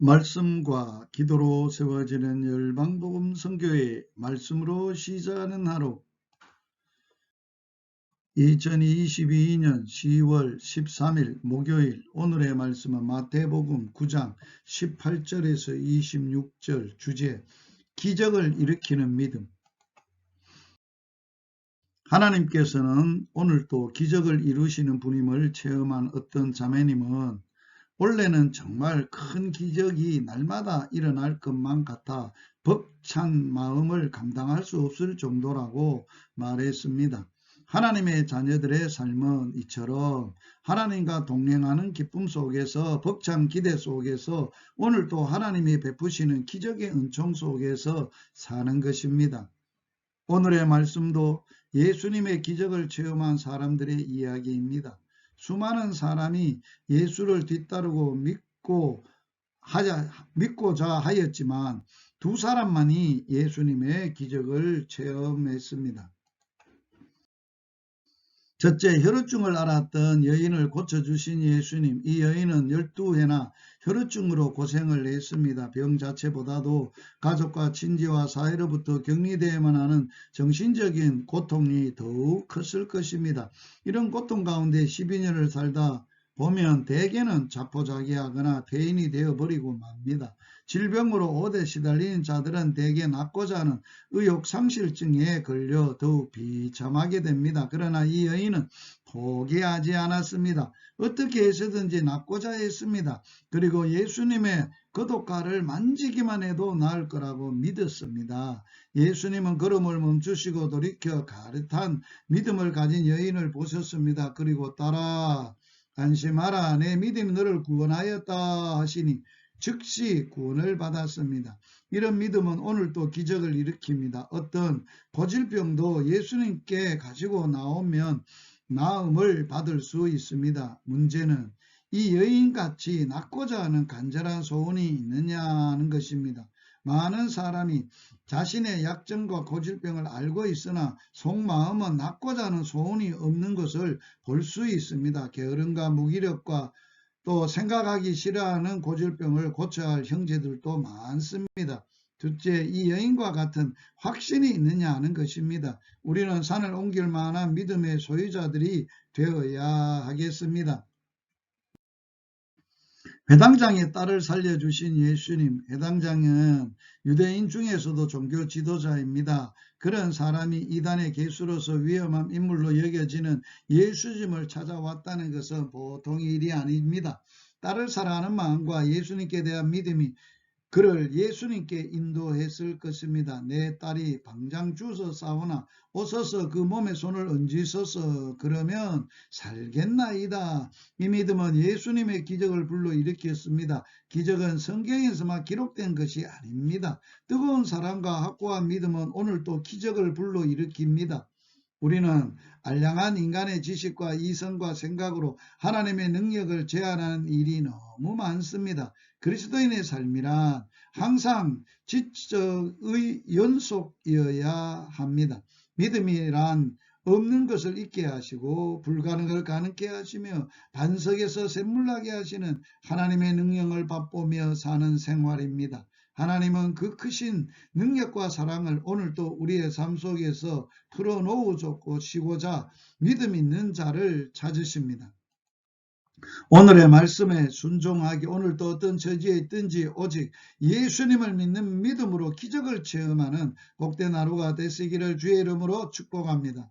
말씀과 기도로 세워지는 열방복음 선교회 말씀으로 시작하는 하루 2022년 10월 13일 목요일 오늘의 말씀은 마태복음 9장 18절에서 26절 주제 기적을 일으키는 믿음. 하나님께서는 오늘도 기적을 이루시는 분임을 체험한 어떤 자매님은 원래는 정말 큰 기적이 날마다 일어날 것만 같아 벅찬 마음을 감당할 수 없을 정도라고 말했습니다. 하나님의 자녀들의 삶은 이처럼 하나님과 동행하는 기쁨 속에서 벅찬 기대 속에서 오늘도 하나님이 베푸시는 기적의 은총 속에서 사는 것입니다. 오늘의 말씀도 예수님의 기적을 체험한 사람들의 이야기입니다. 수많은 사람이 예수를 뒤따르고 믿고자 하였지만 두 사람만이 예수님의 기적을 체험했습니다. 첫째, 혈우증을 앓았던 여인을 고쳐주신 예수님. 이 여인은 12회나 혈우증으로 고생을 했습니다. 병 자체보다도 가족과 친지와 사회로부터 격리되어야만 하는 정신적인 고통이 더욱 컸을 것입니다. 이런 고통 가운데 12년을 살다 보면 대개는 자포자기하거나 퇴인이 되어버리고 맙니다. 질병으로 오대 시달리는 자들은 대개 낫고자 하는 의욕상실증에 걸려 더욱 비참하게 됩니다. 그러나 이 여인은 포기하지 않았습니다. 어떻게 해서든지 낫고자 했습니다. 그리고 예수님의 거독가를 만지기만 해도 나을 거라고 믿었습니다. 예수님은 걸음을 멈추시고 돌이켜 가릇한 믿음을 가진 여인을 보셨습니다. 그리고 따라 안심하라, 내 믿음이 너를 구원하였다 하시니 즉시 구원을 받았습니다. 이런 믿음은 오늘도 기적을 일으킵니다. 어떤 고질병도 예수님께 가지고 나오면 나음을 받을 수 있습니다. 문제는 이 여인같이 낫고자 하는 간절한 소원이 있느냐는 것입니다. 많은 사람이 자신의 약점과 고질병을 알고 있으나 속마음은 낫고자 하는 소원이 없는 것을 볼 수 있습니다. 게으름과 무기력과 또 생각하기 싫어하는 고질병을 고쳐야 할 형제들도 많습니다. 둘째, 이 여인과 같은 확신이 있느냐 하는 것입니다. 우리는 산을 옮길 만한 믿음의 소유자들이 되어야 하겠습니다. 회당장의 딸을 살려주신 예수님. 회당장은 유대인 중에서도 종교 지도자입니다. 그런 사람이 이단의 개수로서 위험한 인물로 여겨지는 예수님을 찾아왔다는 것은 보통 일이 아닙니다. 딸을 사랑하는 마음과 예수님께 대한 믿음이 그를 예수님께 인도했을 것입니다. 내 딸이 방장 주서 싸우나 오소서 그 몸에 손을 얹으소서 그러면 살겠나이다. 이 믿음은 예수님의 기적을 불러일으켰습니다. 기적은 성경에서만 기록된 것이 아닙니다. 뜨거운 사랑과 확고한 믿음은 오늘도 기적을 불러일으킵니다. 우리는 알량한 인간의 지식과 이성과 생각으로 하나님의 능력을 제한하는 일이 너무 많습니다. 그리스도인의 삶이란 항상 지적의 연속이어야 합니다. 믿음이란 없는 것을 있게 하시고 불가능을 가능케 하시며 반석에서 샘물나게 하시는 하나님의 능력을 맛보며 사는 생활입니다. 하나님은 그 크신 능력과 사랑을 오늘도 우리의 삶 속에서 풀어놓으시고자 믿음 있는 자를 찾으십니다. 오늘의 말씀에 순종하기, 오늘도 어떤 처지에 있든지 오직 예수님을 믿는 믿음으로 기적을 체험하는 복된 하루가 되시기를 주의 이름으로 축복합니다.